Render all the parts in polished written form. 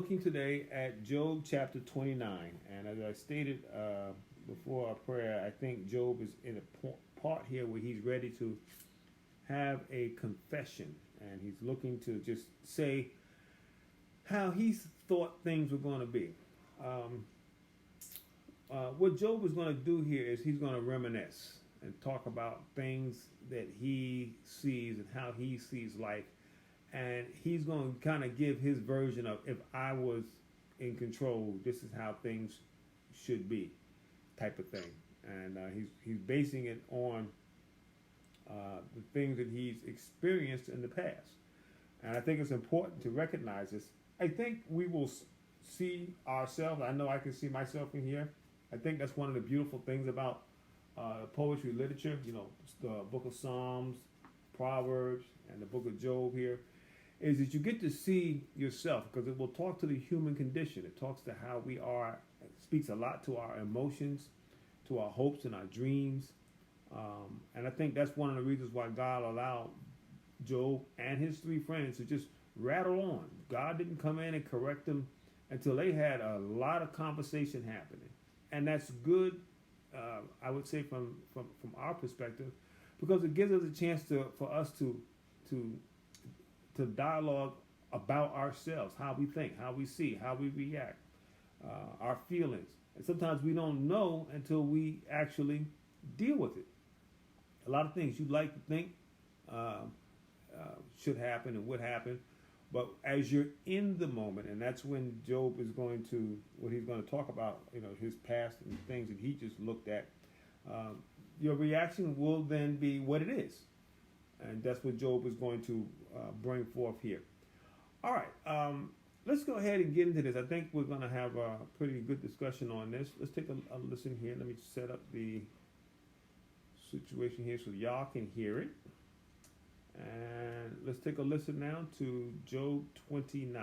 looking today at Job chapter 29. And as I stated before our prayer, I think Job is in a part here where he's ready to have a confession. And he's looking to just say how he thought things were going to be. What Job is going to do here is he's going to reminisce and talk about things that he sees and how he sees life. And he's going to kind of give his version of, if I was in control, this is how things should be, type of thing. And he's basing it on the things that he's experienced in the past. And I think it's important to recognize this. I think we will see ourselves. I know I can see myself in here. I think that's one of the beautiful things about poetry literature. You know, the book of Psalms, Proverbs, and the book of Job here, is that you get to see yourself, because it will talk to the human condition. It talks to how we are. It speaks a lot to our emotions, to our hopes and our dreams. And I think that's one of the reasons why God allowed Job and his three friends to just rattle on. God didn't come in and correct them until they had a lot of conversation happening. And that's good, I would say, from our perspective, because it gives us a chance for us to dialogue about ourselves, how we think, how we see, how we react, our feelings. And sometimes we don't know until we actually deal with it. A lot of things you'd like to think should happen and would happen, but as you're in the moment, and that's when Job is going to, what he's going to talk about, you know, his past and things that he just looked at, your reaction will then be what it is. And that's what Job is going to bring forth here. All right, let's go ahead and get into this. I think we're going to have a pretty good discussion on this. Let's take a listen here. Let me set up the situation here so y'all can hear it. And let's take a listen now to Job 29.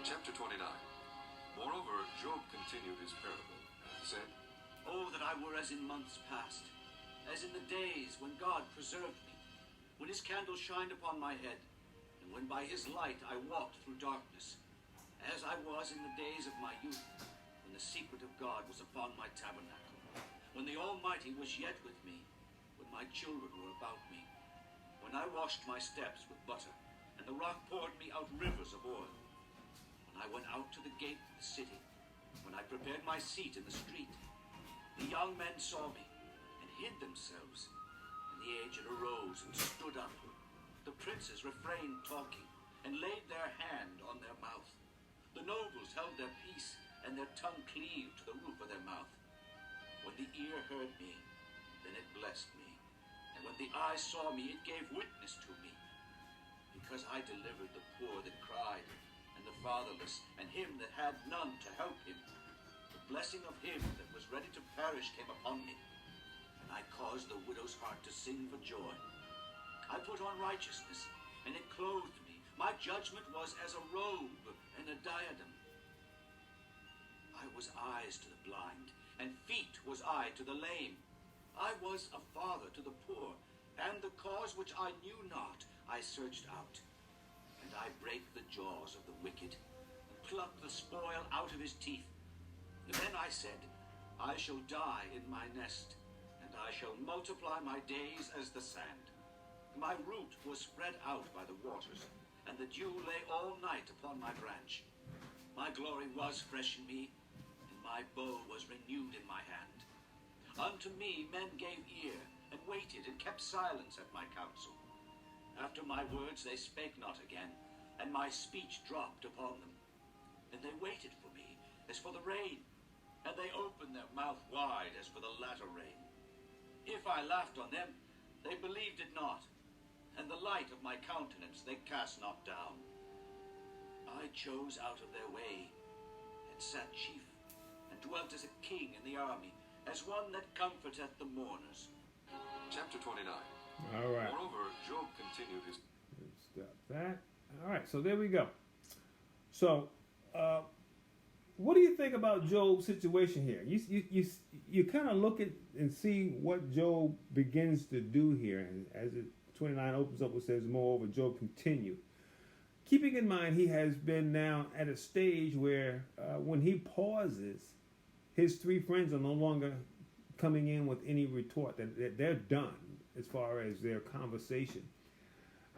Chapter 29. Moreover, Job continued his parable and said, Oh, that I were as in months past, as in the days when God preserved me, when his candle shined upon my head, and when by his light I walked through darkness, as I was in the days of my youth, when the secret of God was upon my tabernacle, when the Almighty was yet with me, when my children were about me, when I washed my steps with butter, and the rock poured me out rivers of oil, when I went out to the gate of the city, when I prepared my seat in the street, the young men saw me, and hid themselves, and the aged arose and stood up. The princes refrained talking, and laid their hand on their mouth. The nobles held their peace, and their tongue cleaved to the roof of their mouth. When the ear heard me, then it blessed me. And when the eye saw me, it gave witness to me. Because I delivered the poor that cried, and the fatherless, and him that had none to help him. The blessing of him that was ready to perish came upon me. And I caused the widow's heart to sing for joy. I put on righteousness, and it clothed me. My judgment was as a robe and a diadem. I was eyes to the blind, and feet was I to the lame. I was a father to the poor, and the cause which I knew not I searched out. And I brake the jaws of the wicked, and plucked the spoil out of his teeth. Then I said, I shall die in my nest, and I shall multiply my days as the sand. My root was spread out by the waters, and the dew lay all night upon my branch. My glory was fresh in me, and my bow was renewed in my hand. Unto me men gave ear, and waited, and kept silence at my counsel. After my words they spake not again, and my speech dropped upon them. And they waited for me, as for the rain, and they opened their mouth wide, as for the latter rain. If I laughed on them, they believed it not, and the light of my countenance they cast not down. I chose out of their way, and sat chief, and dwelt as a king in the army, as one that comforteth the mourners. Chapter 29. All right. Moreover, Job continued his... Stop that. All right, so there we go. So, what do you think about Job's situation here? You kind of look at and see what Job begins to do here, and as 29 opens up, it says, moreover, Job continued keeping in mind he has been now at a stage where when he pauses, his three friends are no longer coming in with any retort. That they're done as far as their conversation.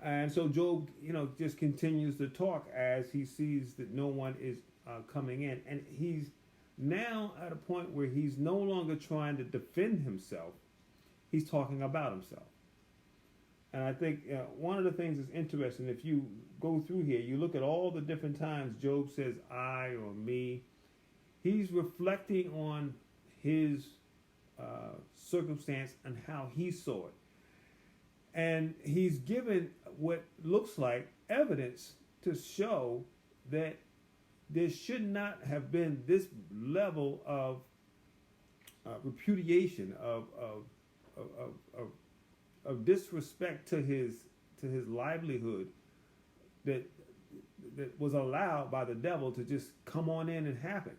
And so Job, just continues to talk as he sees that no one is coming in. And he's now at a point where he's no longer trying to defend himself. He's talking about himself. And I think one of the things that's interesting, if you go through here, you look at all the different times Job says I or me, he's reflecting on his circumstance and how he saw it. And he's given what looks like evidence to show that there should not have been this level of repudiation, of disrespect to his livelihood that was allowed by the devil to just come on in and happen.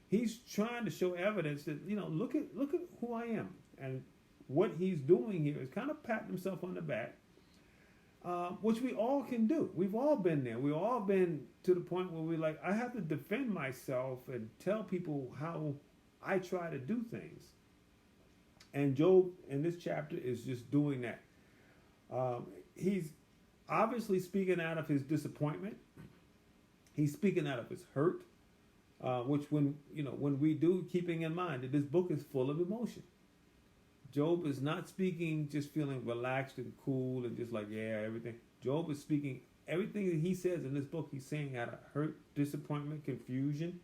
He's trying to show evidence that, look at who I am. And what he's doing here is kind of patting himself on the back, which we all can do. We've all been there. We've all been to the point where we're like, I have to defend myself and tell people how I try to do things. And Job in this chapter is just doing that. He's obviously speaking out of his disappointment. He's speaking out of his hurt, which when we do, keeping in mind that this book is full of emotion. Job is not speaking just feeling relaxed and cool and just like, yeah, everything. Job is speaking everything that he says in this book, he's saying out of hurt, disappointment, confusion.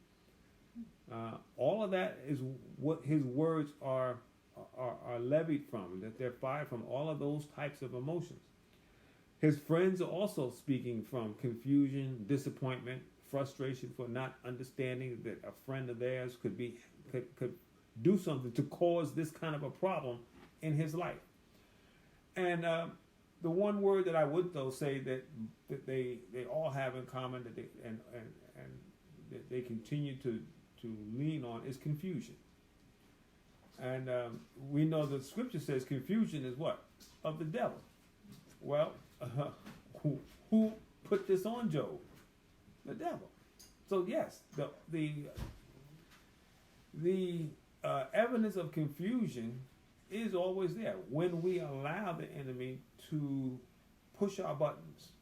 All of that is what his words are levied from, that they're fired from all of those types of emotions. His friends are also speaking from confusion, disappointment, frustration for not understanding that a friend of theirs could do something to cause this kind of a problem in his life. And the one word that I would though say that they all have in common that that they continue to lean on is confusion. And we know the scripture says confusion is what? Of the devil. Well, who put this on Job? The devil. So yes, the evidence of confusion is always there when we allow the enemy to push our buttons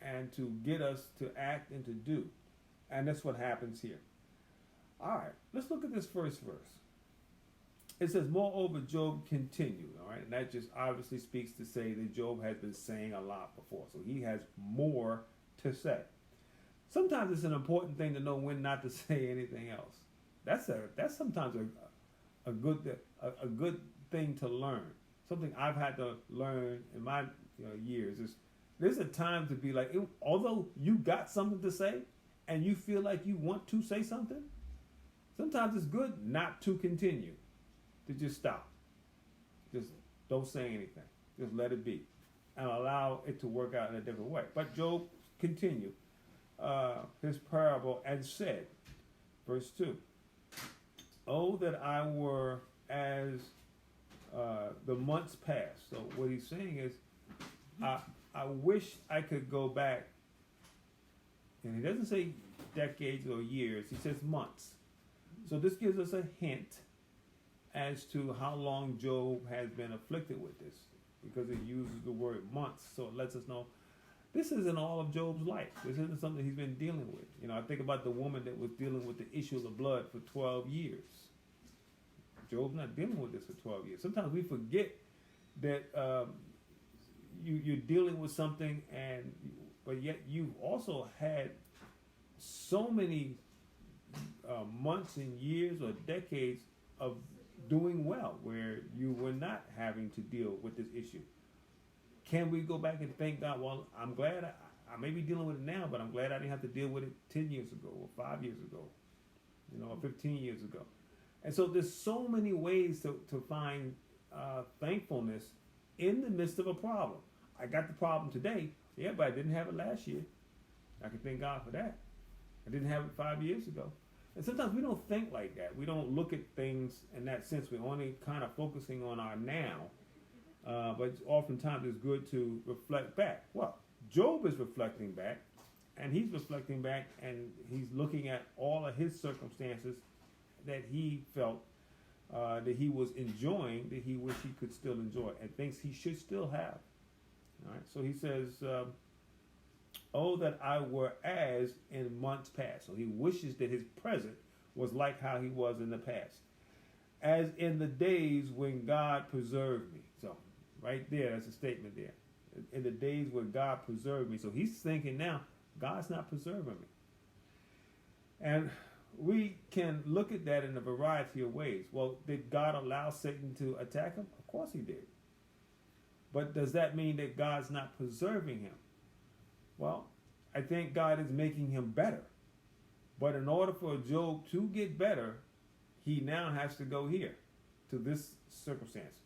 and to get us to act and to do. And that's what happens here. All right, let's look at this first verse. It says, moreover, Job continued. All right, and that just obviously speaks to say that Job has been saying a lot before. So he has more to say. Sometimes it's an important thing to know when not to say anything else. That's sometimes a good thing to learn. Something I've had to learn in my years is there's a time to be like, although you got something to say and you feel like you want to say something, sometimes it's good not to continue, to just stop. Just don't say anything. Just let it be and allow it to work out in a different way. But Job continued his parable and said, verse 2, oh, that I were as the months past. So what he's saying is, I wish I could go back. And he doesn't say decades or years. He says months. So this gives us a hint as to how long Job has been afflicted with this, because it uses the word months. So it lets us know this isn't all of Job's life. This isn't something he's been dealing with. I think about the woman that was dealing with the issue of the blood for 12 years. Job's not dealing with this for 12 years. Sometimes we forget that you're dealing with something, but yet you've also had so many months and years or decades of doing well where you were not having to deal with this issue. Can we go back and thank God? Well, I'm glad I may be dealing with it now, but I'm glad I didn't have to deal with it 10 years ago or 5 years ago, or 15 years ago. And so there's so many ways to find thankfulness in the midst of a problem. I got the problem today, yeah, but I didn't have it last year. I can thank God for that. I didn't have it 5 years ago. And sometimes we don't think like that. We don't look at things in that sense. We're only kind of focusing on our now. But oftentimes it's good to reflect back. Well, Job is reflecting back, and he's reflecting back, and he's looking at all of his circumstances that he felt that he was enjoying, that he wished he could still enjoy, and thinks he should still have. All right, so he says, "Oh, that I were as in months past." So he wishes that his present was like how he was in the past, as in the days when God preserved me. So right there, that's a statement there. In the days when God preserved me. So he's thinking now, God's not preserving me. And we can look at that in a variety of ways. Well, did God allow Satan to attack him? Of course he did. But does that mean that God's not preserving him? Well, I think God is making him better. But in order for Job to get better, he now has to go here, to this circumstance.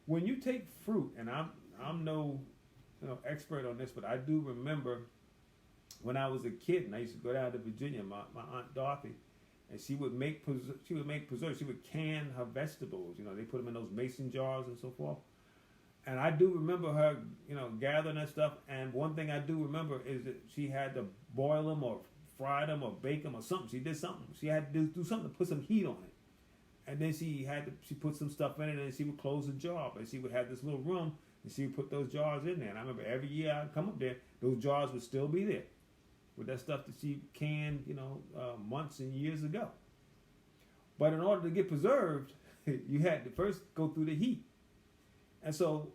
When you take fruit, and I'm no expert on this, but I do remember when I was a kid, and I used to go down to Virginia, my Aunt Dorothy, and she would make preserves. She would can her vegetables. They put them in those mason jars and so forth. And I do remember her, gathering that stuff. And one thing I do remember is that she had to boil them or fry them or bake them or something. She did something. She had to do something to put some heat on it. And then she put some stuff in it, and she would close the jar. But she would have this little room, and she would put those jars in there. And I remember every year I'd come up there, those jars would still be there with that stuff that she canned, months and years ago. But in order to get preserved, you had to first go through the heat. And so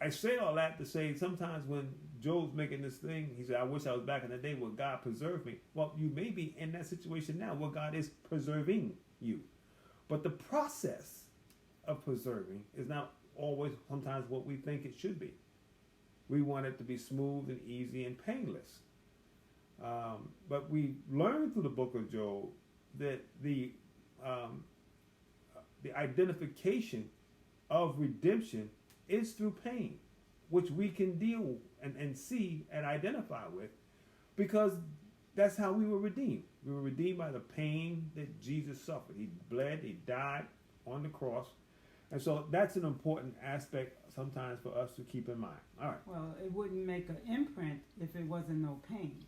I say all that to say sometimes when Job's making this thing, he said, "I wish I was back in the day where God preserved me." Well, you may be in that situation now where God is preserving you. But the process of preserving is not always sometimes what we think it should be. We want it to be smooth and easy and painless. But we learn through the book of Job that the identification of redemption is through pain, which we can deal and see and identify with, because that's how we were redeemed. We were redeemed by the pain that Jesus suffered. He bled, he died on the cross. And so that's an important aspect sometimes for us to keep in mind. All right. Well, it wouldn't make an imprint if it wasn't no pain.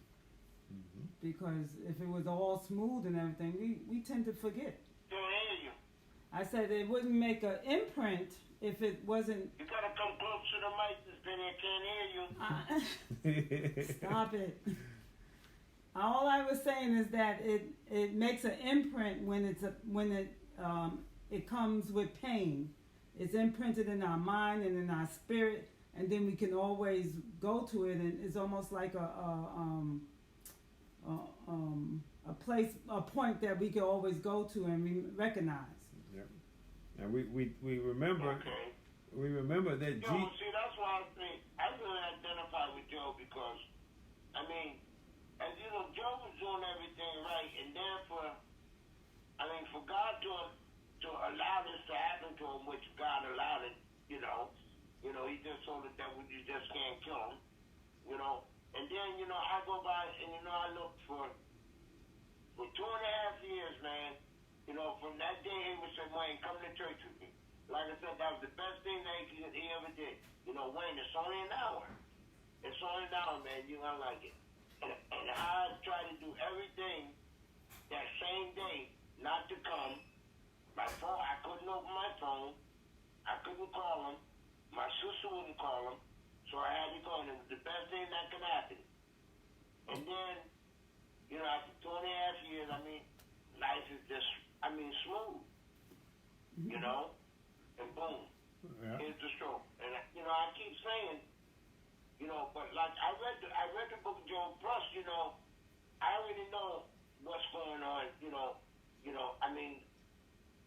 Mm-hmm. Because if it was all smooth and everything, we tend to forget. Don't hear you. I said it wouldn't make an imprint if it wasn't. You gotta come close to the mic, this Benny, I can't hear you. Stop it. All I was saying is that it makes an imprint when it comes with pain. It's imprinted in our mind and in our spirit, and then we can always go to it, and it's almost like a place, a point that we can always go to and recognize. Yeah. And we remember. Okay. We remember that See, that's why I really identify with Job, because, as you know, Job was doing everything right, and therefore, for God to allow this to happen to him, which God allowed it, he just told the devil, you just can't kill him, and then, I go by and, I look for 2.5 years, man, from that day he would say, "Wayne, come to church with me." Like I said, that was the best thing that he ever did. Wayne, it's only an hour. It's only an hour, man. You're going to like it. And I tried to do everything that same day not to come. My phone, I couldn't open my phone. I couldn't call him. My sister wouldn't call him. So I had to go, and it was the best thing that could happen. And then, after 2.5 years, life is just, smooth. And boom, here's the stroke. And I keep saying, but like I read the book of Job. Plus, I already know what's going on.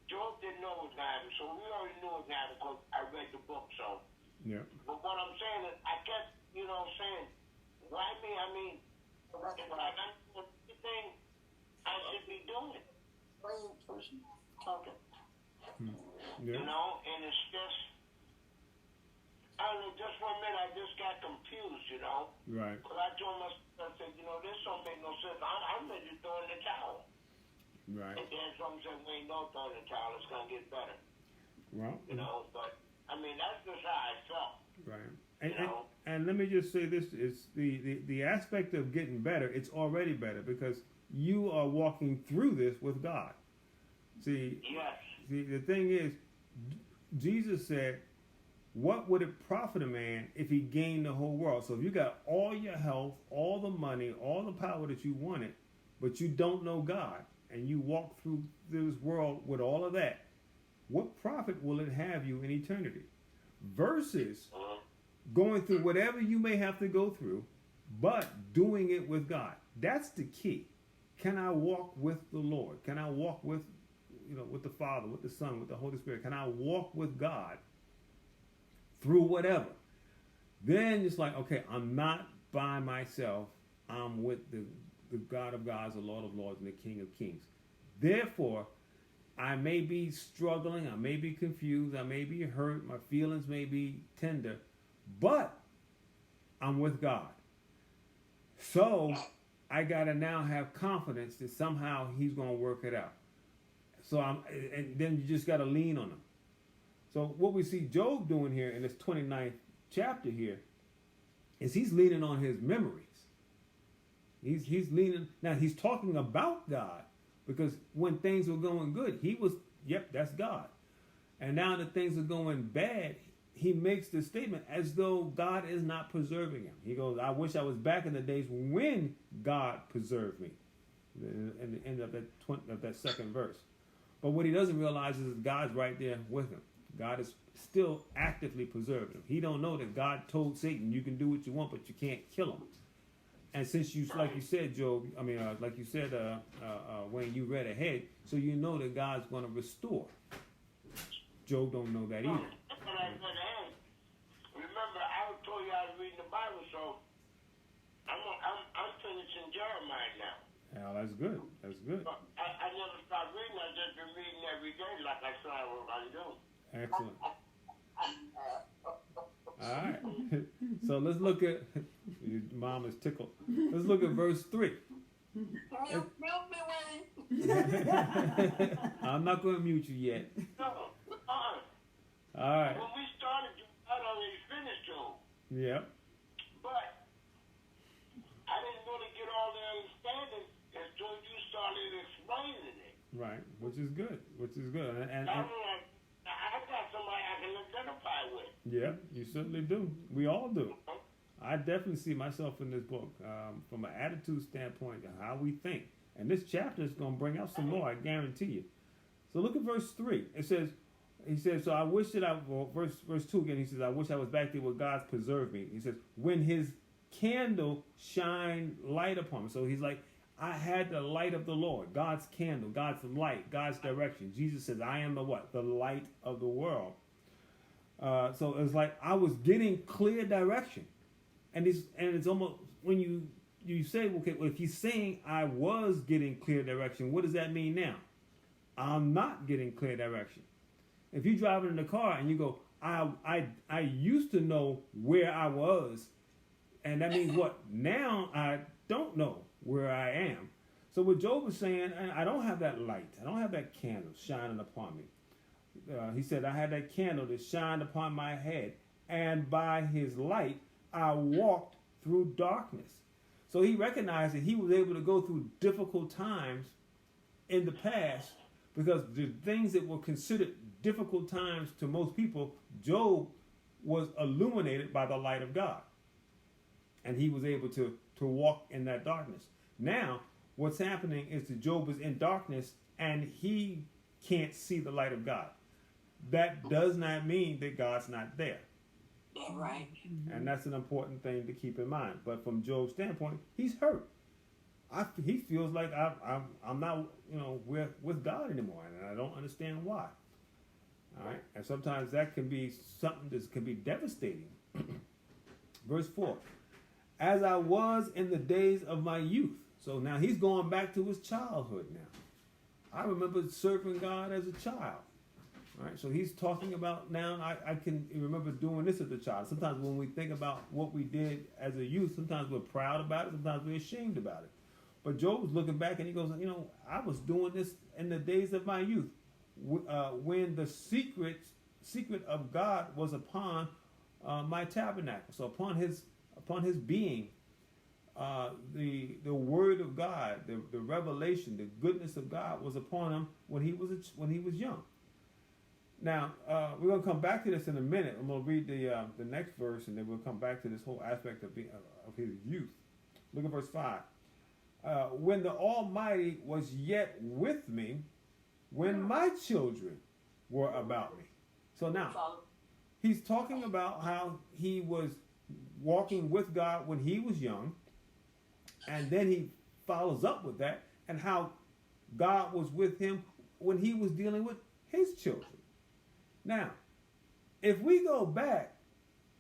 Job didn't know what was going to happen, so we already knew what was going to happen because I read the book. So, yeah. But what I'm saying is, I kept, saying, why me? If I got everything I should be doing. Talking. Yeah. And it's just, I don't know, just for a minute I just got confused, Right. Because I told myself, I said, this don't make no sense. I'm ready to throw in the towel. Right. And then someone said, we ain't no throwing in the towel, it's going to get better. Well. But, that's just how I felt. Right. and let me just say this: is the aspect of getting better. It's already better because you are walking through this with God. See, Yes. see, the thing is, Jesus said, "What would it profit a man if he gained the whole world?" So if you got all your health, all the money, all the power that you wanted, but you don't know God, and you walk through this world with all of that, what profit will it have you in eternity? Versus going through whatever you may have to go through, but doing it with God. That's the key. Can I walk with the Lord? Can I walk with, with the Father, with the Son, with the Holy Spirit? Can I walk with God through whatever? Then it's like, okay, I'm not by myself. I'm with the God of gods, the Lord of lords, and the King of kings. Therefore, I may be struggling, I may be confused, I may be hurt, my feelings may be tender, but I'm with God. So I gotta now have confidence that somehow He's gonna work it out. And then you just gotta lean on Him. So what we see Job doing here in this 29th chapter here is he's leaning on his memories. He's leaning, now he's talking about God, because when things were going good, he was, yep, that's God. And now that things are going bad, he makes this statement as though God is not preserving him. He goes, I wish I was back in the days when God preserved me. In the end of that second verse. But what he doesn't realize is that God's right there with him. God is still actively preserving him. He don't know that God told Satan, you can do what you want, but you can't kill him. And since you, like you said, Job, like you said, when you read ahead, so you know that God's going to restore. Job don't know that either. Remember, I told you I was reading the Bible, so I'm finishing Jeremiah now. Yeah, that's good. That's good. I never stopped reading. I've just been reading every day, like I said I was going to do. Excellent. All right. So let's look at, your mom is tickled. Let's look at verse 3. I'm not going to mute you yet. No. All right. When we started, I'd already finished, Job. Yep. But I didn't really get all the understanding until you started explaining it. Right, which is good. And I got somebody I can identify with. yeah, you certainly do. We all do. I definitely see myself in this book from an attitude standpoint, how we think. And this chapter is going to bring out some more, I guarantee you. So look at verse 3. It says, he says, so I wish that verse 2 again, he says, I wish I was back there where God's preserved me. He says, when his candle shine light upon me. So he's like, I had the light of the Lord, God's candle, God's light, God's direction. Jesus says, I am the what? The light of the world. So it's like I was getting clear direction. And it's almost, when you say, okay, well, if he's saying I was getting clear direction, what does that mean now? I'm not getting clear direction. If you're driving in the car and you go, I used to know where I was, and that means what? Now I don't know where I am. So what Job is saying, I don't have that light. I don't have that candle shining upon me. He said, I had that candle that shined upon my head, and by his light I walked through darkness. So he recognized that he was able to go through difficult times in the past, because the things that were considered difficult times to most people, Job was illuminated by the light of God. And he was able to walk in that darkness. Now, what's happening is that Job is in darkness and he can't see the light of God. That does not mean that God's not there. Yeah, right. And that's an important thing to keep in mind. But from Job's standpoint, he's hurt. He feels like I'm not, with God anymore, and I don't understand why. All right, and sometimes that can be something that can be devastating. Verse 4: as I was in the days of my youth. So now he's going back to his childhood now. I remember serving God as a child. All right, so he's talking about now, I can remember doing this as a child. Sometimes when we think about what we did as a youth, sometimes we're proud about it, sometimes we're ashamed about it. But Job was looking back and he goes, I was doing this in the days of my youth, when the secret of God was upon my tabernacle. So upon his being, the word of God, the revelation, the goodness of God was upon him when he was young. Now we're going to come back to this in a minute. I'm going to read the next verse, and then we'll come back to this whole aspect of his youth. Look at verse 5. When the Almighty was yet with me, when my children were about me. So now he's talking about how he was walking with God when he was young, and then he follows up with that, and how God was with him when he was dealing with his children. Now, if we go back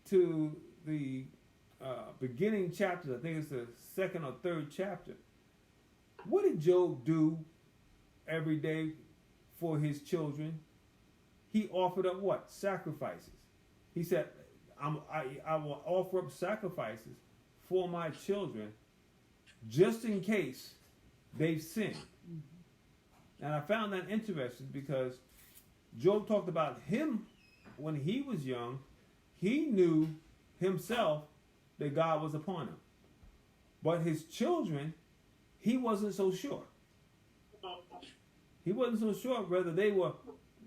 to the beginning chapters, I think it's the second or third chapter, what did Job do every day for his children? He offered up what? Sacrifices. He said, I will offer up sacrifices for my children just in case they've sinned. And I found that interesting because Job talked about him when he was young. He knew himself that God was upon him. But his children, he wasn't so sure. He wasn't so sure whether they were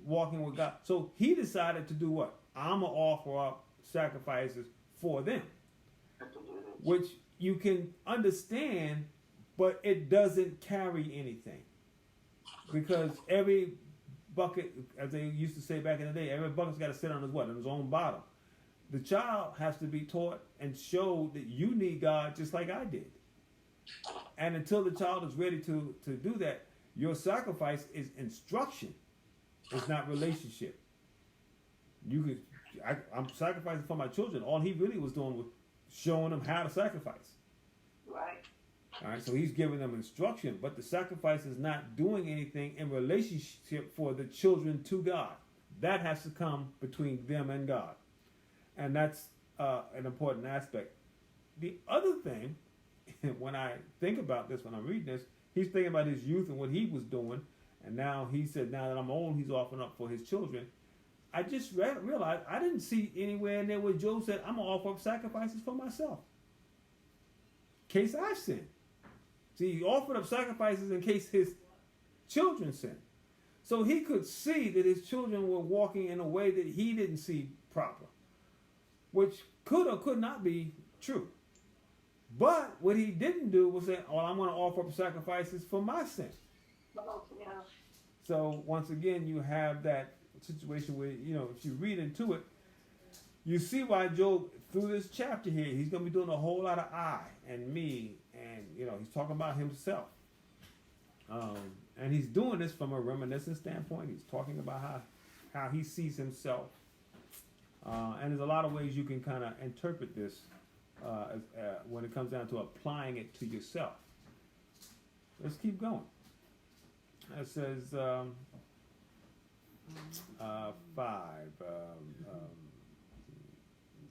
walking with God. So he decided to do what? I'm going to offer up sacrifices for them. Which you can understand, but it doesn't carry anything. Because every bucket, as they used to say back in the day, every bucket's got to sit on his own bottom. The child has to be taught and showed that you need God just like I did. And until the child is ready to do that, your sacrifice is instruction. It's not relationship. I'm sacrificing for my children. All he really was doing was showing them how to sacrifice. Right. All right, so he's giving them instruction, but the sacrifice is not doing anything in relationship for the children to God. That has to come between them and God. And that's an important aspect. The other thing, when I think about this, when I'm reading this, he's thinking about his youth and what he was doing. And now he said, now that I'm old, he's offering up for his children. I just realized I didn't see anywhere in there where Job said, I'm going to offer up sacrifices for myself. In case I sin. See, he offered up sacrifices in case his children sin. So he could see that his children were walking in a way that he didn't see proper, which could or could not be true. But what he didn't do was say, oh, I'm going to offer up sacrifices for my sin. Yeah. So once again, you have that situation where, if you read into it, you see why Job, through this chapter here, he's going to be doing a whole lot of I and me, and, he's talking about himself. And he's doing this from a reminiscent standpoint. He's talking about how he sees himself. And there's a lot of ways you can kind of interpret this when it comes down to applying it to yourself. Let's keep going. It says 5.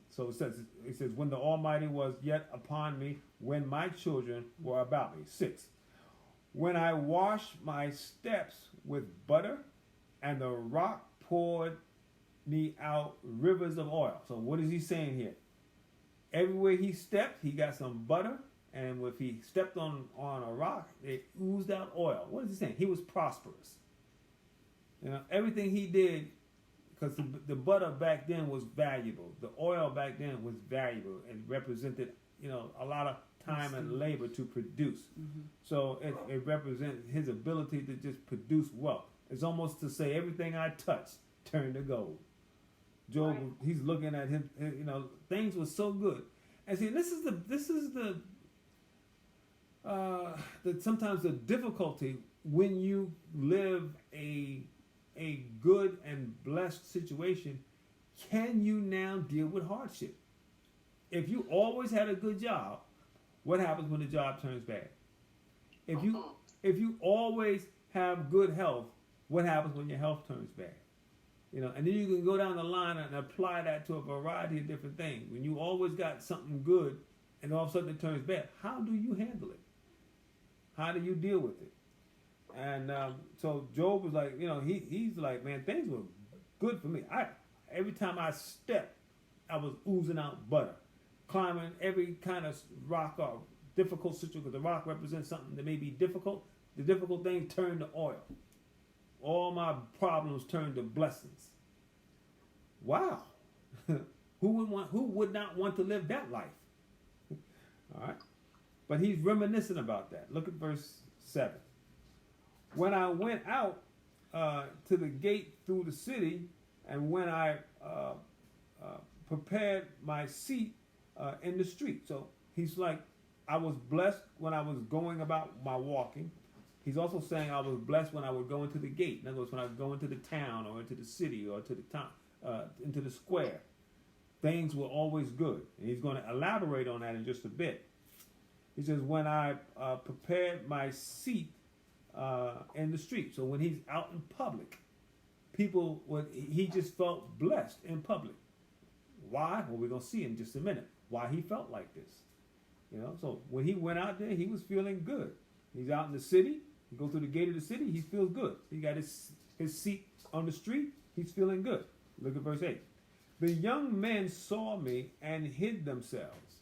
So it says, when the Almighty was yet upon me, when my children were about me. 6. When I washed my steps with butter, and the rock poured me out rivers of oil. So what is he saying here? Everywhere he stepped, he got some butter, and if he stepped on a rock, it oozed out oil. What is he saying? He was prosperous. Everything he did, because the butter back then was valuable. The oil back then was valuable and represented, a lot of time and labor to produce. Mm-hmm. So it represented his ability to just produce wealth. It's almost to say everything I touched turned to gold. Job, right. He's looking at him. Things were so good, and see, this is the sometimes the difficulty when you live a good and blessed situation. Can you now deal with hardship? If you always had a good job, what happens when the job turns bad? If you always have good health, what happens when your health turns bad? And then you can go down the line and apply that to a variety of different things. When you always got something good and all of a sudden it turns bad, how do you handle it? How do you deal with it? And so Job was like, he's like, man, things were good for me. Every time I stepped I was oozing out butter, climbing every kind of rock or difficult situation, because the rock represents something that may be difficult. The difficult thing turned to oil. All my problems turned to blessings. Wow. Who would not want to live that life? All right. But he's reminiscent about that. Look at verse 7. When I went out to the gate through the city, and when I prepared my seat in the street. So he's like, I was blessed when I was going about my walking. He's also saying I was blessed when I would go into the gate. In other words, when I would go into the town or into the city or to the town, into the square. Things were always good. And he's going to elaborate on that in just a bit. He says, when I prepared my seat in the street. So when he's out in public, he just felt blessed in public. Why? Well, we're going to see in just a minute why he felt like this. So when he went out there, he was feeling good. He's out in the city. He goes through the gate of the city. He feels good. He got his seat on the street. He's feeling good. Look at verse 8. The young men saw me and hid themselves.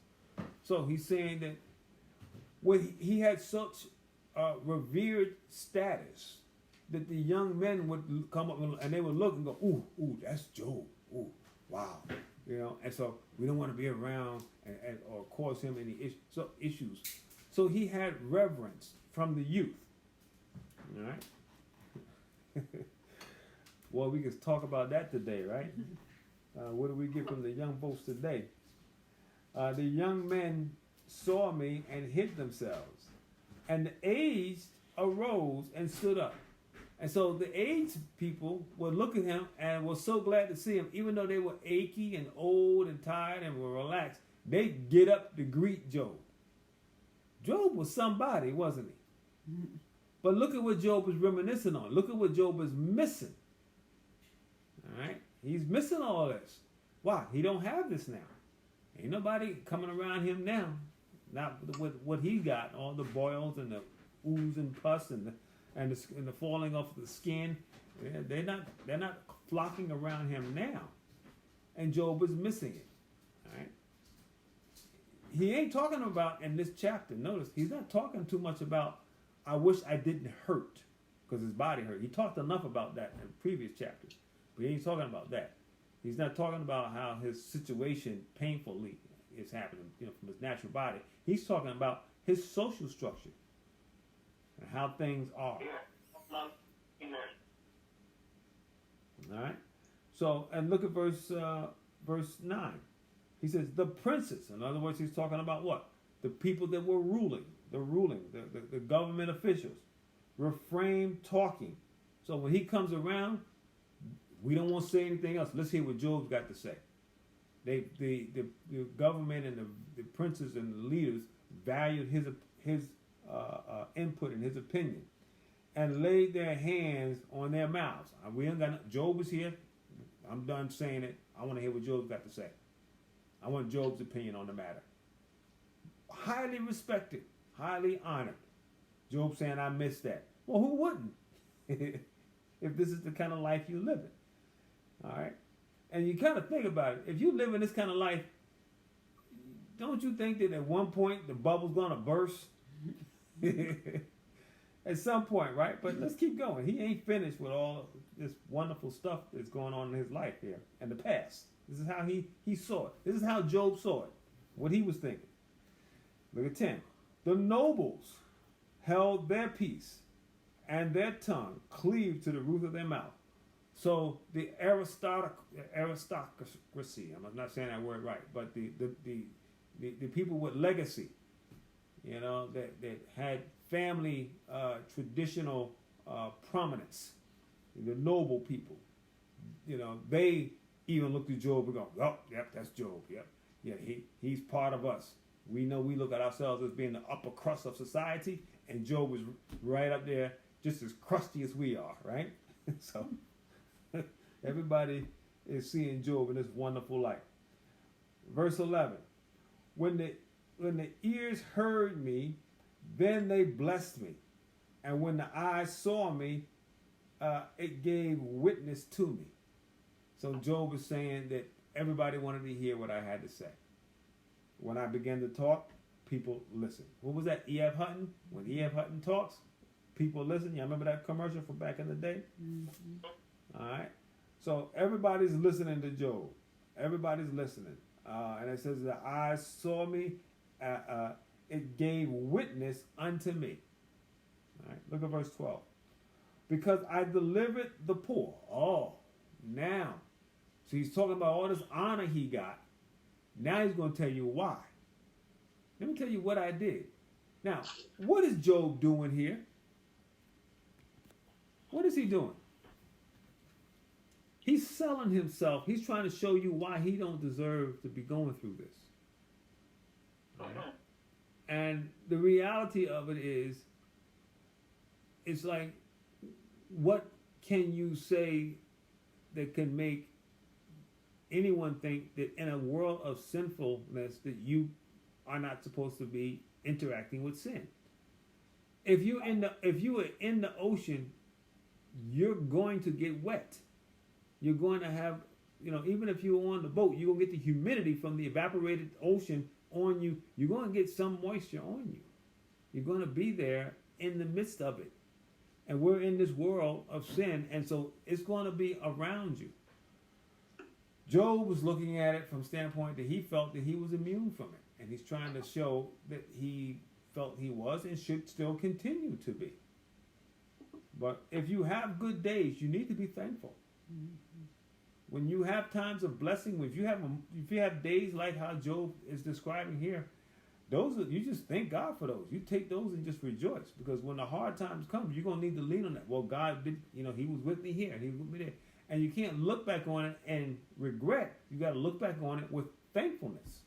So he's saying that when he had such revered status that the young men would come up and they would look and go, ooh, that's Job. Ooh, wow. And so we don't want to be around or cause him any issues. So he had reverence from the youth. All right? Well, we can talk about that today, right? What do we get from the young folks today? The young men saw me and hid themselves, and the aged arose and stood up. And so the aged people would look at him and were so glad to see him, even though they were achy and old and tired and were relaxed. They'd get up to greet Job. Job was somebody, wasn't he? But look at what Job is reminiscing on. Look at what Job is missing. All right? He's missing all this. Why? He don't have this now. Ain't nobody coming around him now. Not with what he got, all the boils and the ooze and pus and the falling off the skin. They're not flocking around him now. And Job is missing it. All right? He ain't talking about in this chapter. Notice he's not talking too much about I wish I didn't hurt because his body hurt. He talked enough about that in previous chapters, but he ain't talking about that. He's not talking about how his situation painfully is happening, from his natural body. He's talking about his social structure and how things are. All right. So, and look at verse 9. He says, the princes. In other words, he's talking about what? The people that were ruling, the government officials, refrain talking. So when he comes around, we don't want to say anything else. Let's hear what Job's got to say. The government and the princes and the leaders valued his input and his opinion, and laid their hands on their mouths. We ain't got Job is here. I'm done saying it. I want to hear what Job's got to say. I want Job's opinion on the matter. Highly respected, highly honored. Job saying, I miss that. Well, who wouldn't? If this is the kind of life you live in. All right? And you kind of think about it. If you live in this kind of life, don't you think that at one point the bubble's going to burst? At some point, right? But let's keep going. He ain't finished with all this wonderful stuff that's going on in his life here in the past. This is how he saw it. This is how Job saw it, what he was thinking. Look at 10. The nobles held their peace, and their tongue cleaved to the roof of their mouth. So the aristocracy, I'm not saying that word right, but the people with legacy, that had family traditional prominence, the noble people, they even looked at Job and go, oh, yep, that's Job, yep. Yeah, he's part of us. We know we look at ourselves as being the upper crust of society, and Job is right up there, just as crusty as we are, right? So everybody is seeing Job in this wonderful light. Verse 11, when the ears heard me, then they blessed me. And when the eyes saw me, it gave witness to me. So Job is saying that everybody wanted to hear what I had to say. When I began to talk, people listen. What was that? E.F. Hutton? When E.F. Hutton talks, people listen. Y'all remember that commercial from back in the day? All right. So everybody's listening to Job. Everybody's listening. And it says, the eyes saw me. It gave witness unto me. All right. Look at verse 12. Because I delivered the poor. Oh, now. So he's talking about all this honor he got. Now he's going to tell you why. Let me tell you what I did. Now, what is Job doing here? What is he doing? He's selling himself. He's trying to show you why he don't deserve to be going through this. Right? And the reality of it is, it's like, what can you say that can make anyone think that in a world of sinfulness that you are not supposed to be interacting with sin? If you are in the ocean, you're going to get wet. You're going to have, even if you're on the boat, you're going to get the humidity from the evaporated ocean on you. You're going to get some moisture on you. You're going to be there in the midst of it. And we're in this world of sin, and so it's going to be around you. Job was looking at it from a standpoint that he felt that he was immune from it. And he's trying to show that he felt he was and should still continue to be. But if you have good days, you need to be thankful. When you have times of blessing, if you have days like how Job is describing here, you just thank God for those. You take those and just rejoice, because when the hard times come, you're gonna need to lean on that. Well, God did, He was with me here and He was with me there, and you can't look back on it and regret. You got to look back on it with thankfulness,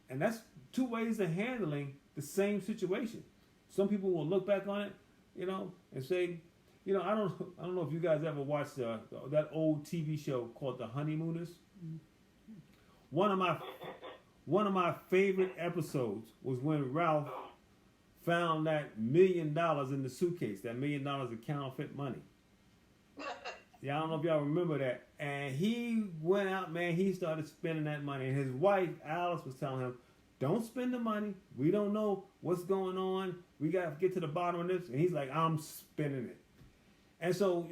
and that's two ways of handling the same situation. Some people will look back on it, and say, I don't know if you guys ever watched that old TV show called The Honeymooners. One of my favorite episodes was when Ralph found that $1 million in the suitcase, that $1 million of counterfeit money. Yeah, I don't know if y'all remember that. And he went out, man, he started spending that money. And his wife, Alice, was telling him, don't spend the money. We don't know what's going on. We got to get to the bottom of this. And he's like, I'm spending it. And so,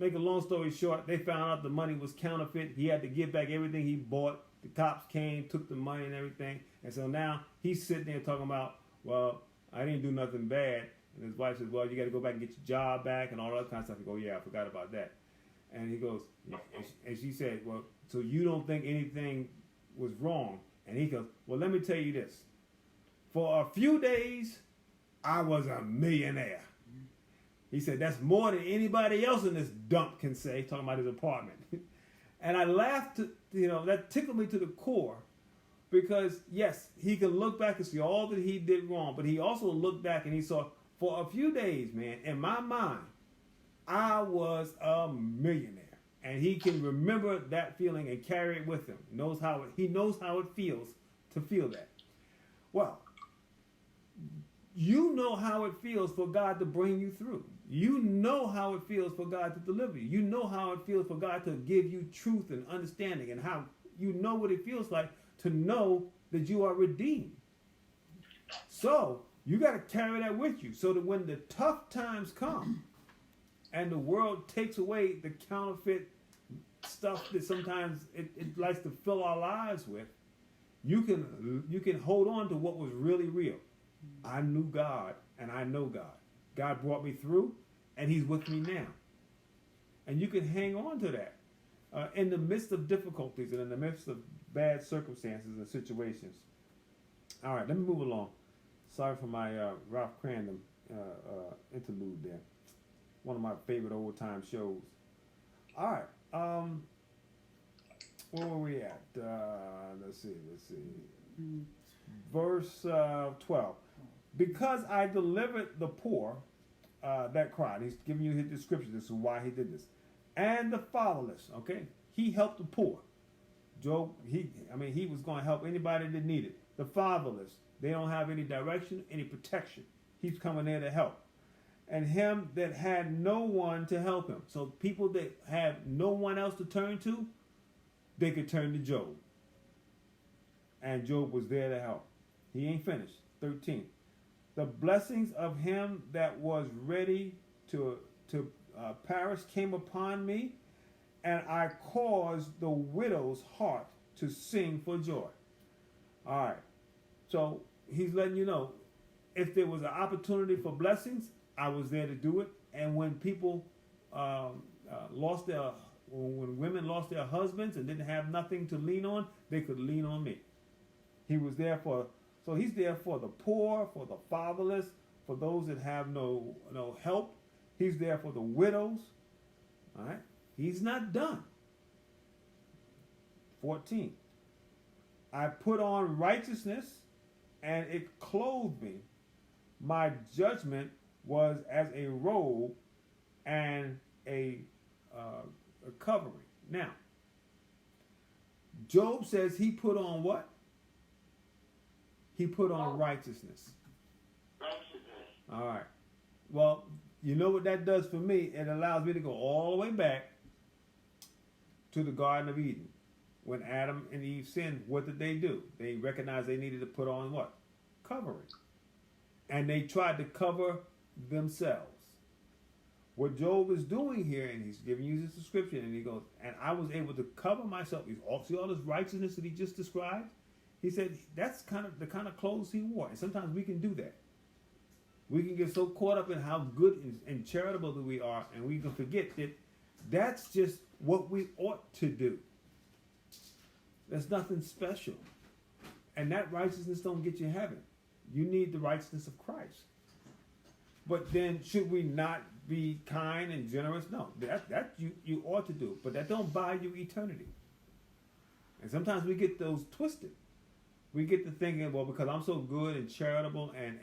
make a long story short, they found out the money was counterfeit. He had to give back everything he bought. The cops came, took the money and everything. And so now he's sitting there talking about, well, I didn't do nothing bad. And his wife says, well, you got to go back and get your job back and all that kind of stuff. He goes, yeah, I forgot about that. And he goes, and she said, well, so you don't think anything was wrong? And he goes, well, let me tell you this. For a few days, I was a millionaire. He said, that's more than anybody else in this dump can say, talking about his apartment. And I laughed, that tickled me to the core, because yes, he can look back and see all that he did wrong, but he also looked back and he saw, for a few days, man, in my mind, I was a millionaire. And he can remember that feeling and carry it with him. He knows how it feels to feel that. Well, you know how it feels for God to bring you through. You know how it feels for God to deliver you. You know how it feels for God to give you truth and understanding, and how you know what it feels like to know that you are redeemed. So you got to carry that with you, so that when the tough times come and the world takes away the counterfeit stuff that sometimes it likes to fill our lives with, you can hold on to what was really real. I knew God and I know God. God brought me through, and He's with me now. And you can hang on to that in the midst of difficulties and in the midst of bad circumstances and situations. All right, let me move along. Sorry for my Ralph Crandom interlude there. One of my favorite old time shows. All right, where were we at? Let's see. Verse 12. Because I delivered the poor that cried. He's giving you his description. This is why he did this. And the fatherless. Okay, he helped the poor. Job, he was going to help anybody that needed. The fatherless, they don't have any direction, any protection. He's coming there to help. And him that had no one to help him. So people that have no one else to turn to, they could turn to Job. And Job was there to help. He ain't finished. 13. The blessings of him that was ready to perish came upon me, and I caused the widow's heart to sing for joy. All right. So he's letting you know, if there was an opportunity for blessings, I was there to do it. And when people when women lost their husbands and didn't have nothing to lean on, they could lean on me. He was there so he's there for the poor, for the fatherless, for those that have no help. He's there for the widows. All right. He's not done. 14. I put on righteousness, and it clothed me. My judgment was as a robe and a covering. Now, Job says he put on what? He put on righteousness. Righteousness. All right. Well, you know what that does for me? It allows me to go all the way back to the Garden of Eden. When Adam and Eve sinned, what did they do? They recognized they needed to put on what? Covering. And they tried to cover themselves. What Job is doing here, and he's giving you this description, and he goes, and I was able to cover myself. See all this righteousness that he just described? He said that's the kind of clothes he wore. And sometimes we can do that. We can get so caught up in how good and charitable that we are, and we can forget that that's just what we ought to do. There's nothing special. And that righteousness don't get you heaven. You need the righteousness of Christ. But then should we not be kind and generous? No, that you ought to do. But that don't buy you eternity. And sometimes we get those twisted. We get to thinking, well, because I'm so good and charitable and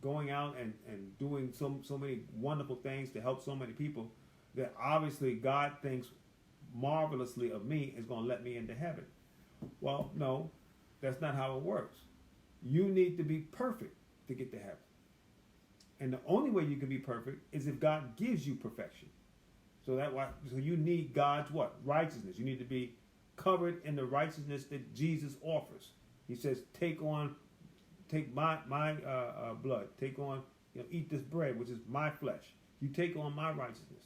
going out and doing so many wonderful things to help so many people, that obviously God thinks marvelously of me is going to let me into heaven. Well, no, that's not how it works. You need to be perfect to get to heaven. And the only way you can be perfect is if God gives you perfection. So you need God's what? Righteousness. You need to be covered in the righteousness that Jesus offers. He says, take my blood. Take on, eat this bread, which is my flesh. You take on my righteousness.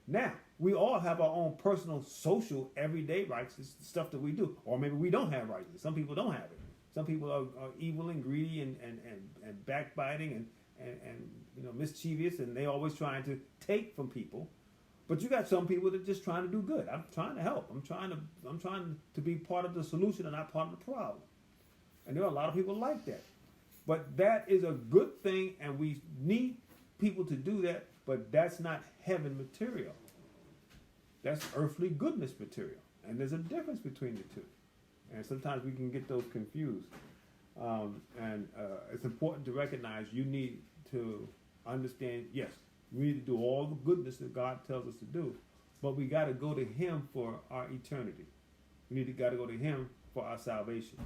Now, we all have our own personal, social, everyday righteousness, stuff that we do. Or maybe we don't have righteousness. Some people don't have it. Some people are evil and greedy and backbiting and mischievous, and they always trying to take from people. But you got some people that are just trying to do good. I'm trying to help. I'm trying to be part of the solution and not part of the problem. And there are a lot of people like that. But that is a good thing, and we need people to do that, but that's not heaven material. That's earthly goodness material. And there's a difference between the two. And sometimes we can get those confused. It's important to recognize you need to understand, yes, we need to do all the goodness that God tells us to do, but we got to go to Him for our eternity. We got to go to Him for our salvation.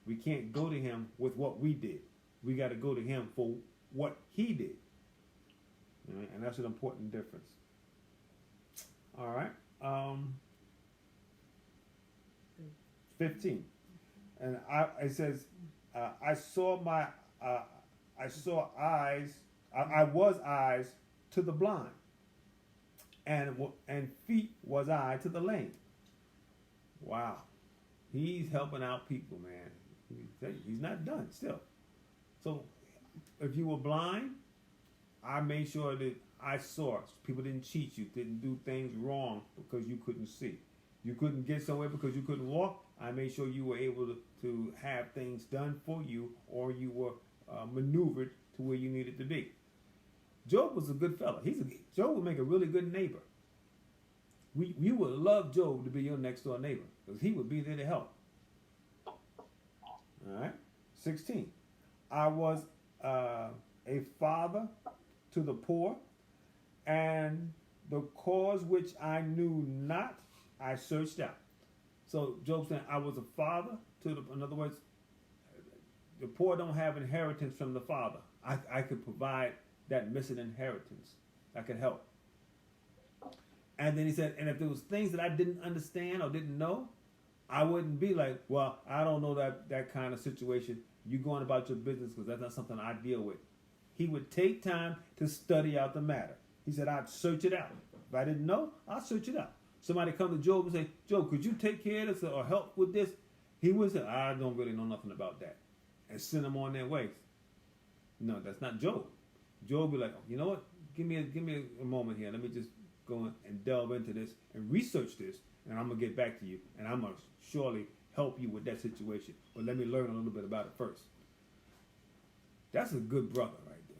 We can't go to Him with what we did. We got to go to Him for what He did. All right? And that's an important difference. All right. 15. And it says, I was eyes to the blind, and feet was I to the lame. Wow. He's helping out people, man. He's not done still. So if you were blind, I made sure that I saw. People didn't cheat you, didn't do things wrong because you couldn't see. You couldn't get somewhere because you couldn't walk. I made sure you were able to have things done for you, or you were maneuvered to where you needed to be. Job was a good fella. Job would make a really good neighbor. You would love Job to be your next door neighbor because he would be there to help. All right. 16. I was a father to the poor, and the cause which I knew not, I searched out. So Job saying, I was a father in other words, the poor don't have inheritance from the father. I could provide that missing inheritance. I could help. And then he said, and if there was things that I didn't understand or didn't know, I wouldn't be like, well, I don't know that kind of situation. You going about your business because that's not something I deal with. He would take time to study out the matter. He said, I'd search it out. If I didn't know, I'll search it out. Somebody come to Job and say, Job, could you take care of this or help with this? He would say, I don't really know nothing about that. And send them on their way. No, that's not Job. Job would be like, you know what? Give me a moment here. Let me just go and delve into this and research this, and I'm going to get back to you, and I'm going to surely help you with that situation. But let me learn a little bit about it first. That's a good brother right there.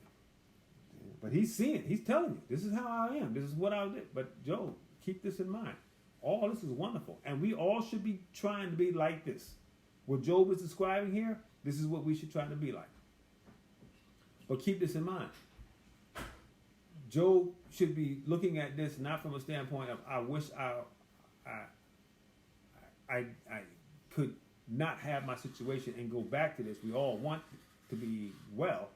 But he's seeing, he's telling you, this is how I am. This is what I did. But Job, keep this in mind. All this is wonderful. And we all should be trying to be like this. What Job is describing here, this is what we should try to be like. But keep this in mind. Job should be looking at this not from a standpoint of, I wish I could not have my situation and go back to this. We all want to be well.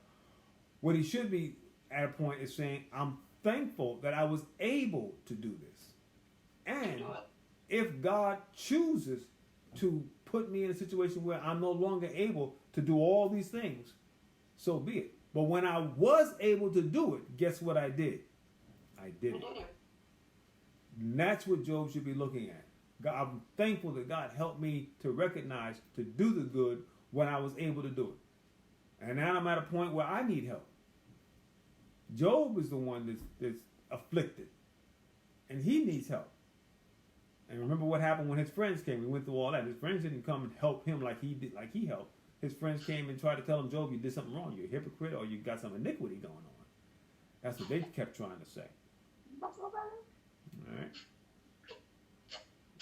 What he should be at a point is saying, I'm thankful that I was able to do this. And if God chooses to put me in a situation where I'm no longer able to do all these things, so be it. But when I was able to do it, guess what I did? I did it. And that's what Job should be looking at. God, I'm thankful that God helped me to recognize, to do the good when I was able to do it. And now I'm at a point where I need help. Job is the one that's afflicted. And he needs help. And remember what happened when his friends came. We went through all that. His friends didn't come and help him like he helped. His friends came and tried to tell him, Job, you did something wrong. You're a hypocrite or you got some iniquity going on. That's what they kept trying to say. All right.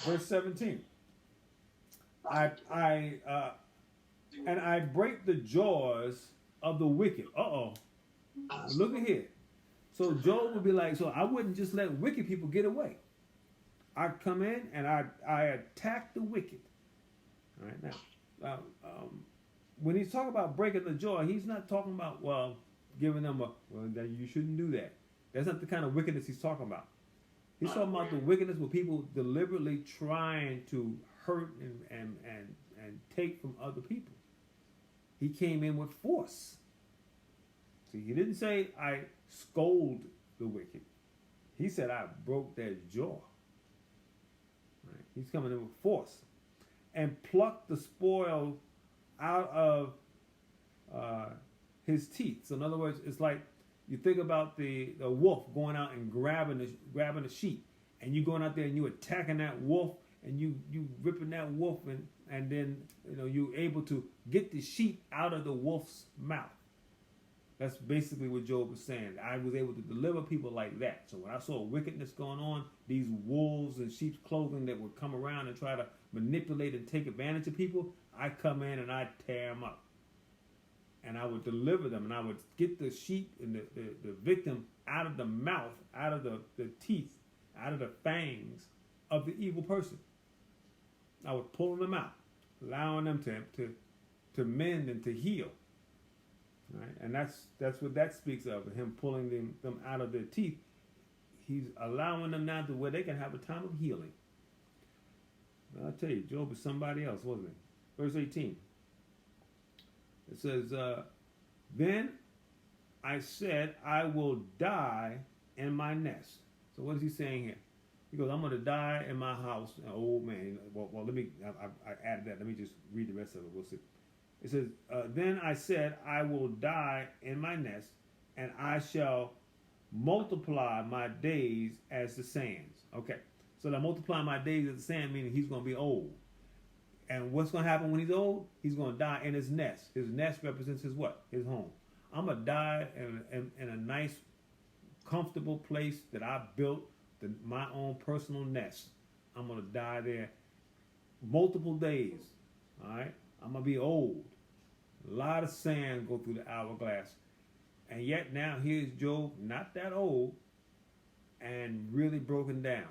Verse 17. And I break the jaws of the wicked. Look at here. So Job would be like, so I wouldn't just let wicked people get away. I'd come in and I attack the wicked. All right, now, when he's talking about breaking the jaw, he's not talking about, giving them you shouldn't do that. That's not the kind of wickedness he's talking about. He's talking about the wickedness where people deliberately trying to hurt and take from other people. He came in with force. See, he didn't say, I scold the wicked. He said, I broke their jaw. Right? He's coming in with force. And plucked the spoil out of his teeth. So in other words, it's like you think about the wolf going out and grabbing a sheep, and you going out there and you attacking that wolf, and you ripping that wolf, and then you're able to get the sheep out of the wolf's mouth. That's basically what Job was saying. I was able to deliver people like that. So when I saw wickedness going on, these wolves in sheep's clothing that would come around and try to manipulate and take advantage of people, I come in and I tear them up. And I would deliver them, and I would get the sheep and the victim out of the mouth, out of the teeth, out of the fangs of the evil person. I would pull them out, allowing them to mend and to heal. Right? And that's what that speaks of, him pulling them out of their teeth. He's allowing them now to where they can have a time of healing. I'll tell you, Job is somebody else, wasn't it? Verse 18. It says, then I said, I will die in my nest. So what is he saying here? He goes, I'm going to die in my house. An old man. Well, let me, I added that. Let me just read the rest of it. We'll see. It says, then I said, I will die in my nest, and I shall multiply my days as the sands. Okay. So that multiply my days as the sand, meaning he's going to be old. And what's going to happen when he's old? He's going to die in his nest. His nest represents his what? His home. I'm going to die in a nice, comfortable place that I built, my own personal nest. I'm going to die there multiple days. All right? I'm going to be old. A lot of sand go through the hourglass. And yet now here's Job, not that old, and really broken down.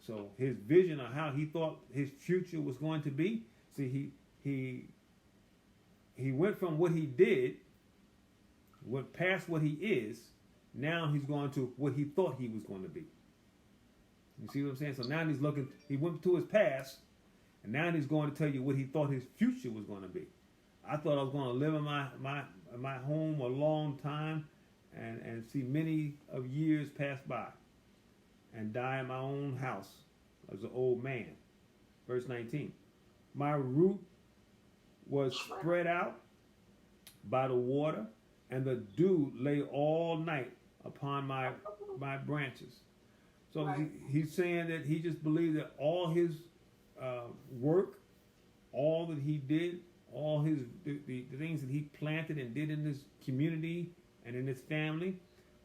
So his vision of how he thought his future was going to be, see, he went from what he did, went past what he is, now he's going to what he thought he was going to be. You see what I'm saying? So now he's looking. He went to his past, and now he's going to tell you what he thought his future was going to be. I thought I was going to live in my home a long time, and see many of years pass by, and die in my own house as an old man. Verse 19. My root was spread out by the water, and the dew lay all night upon my branches. So he's saying that he just believed that all his work, all that he did, all the things that he planted and did in his community and in his family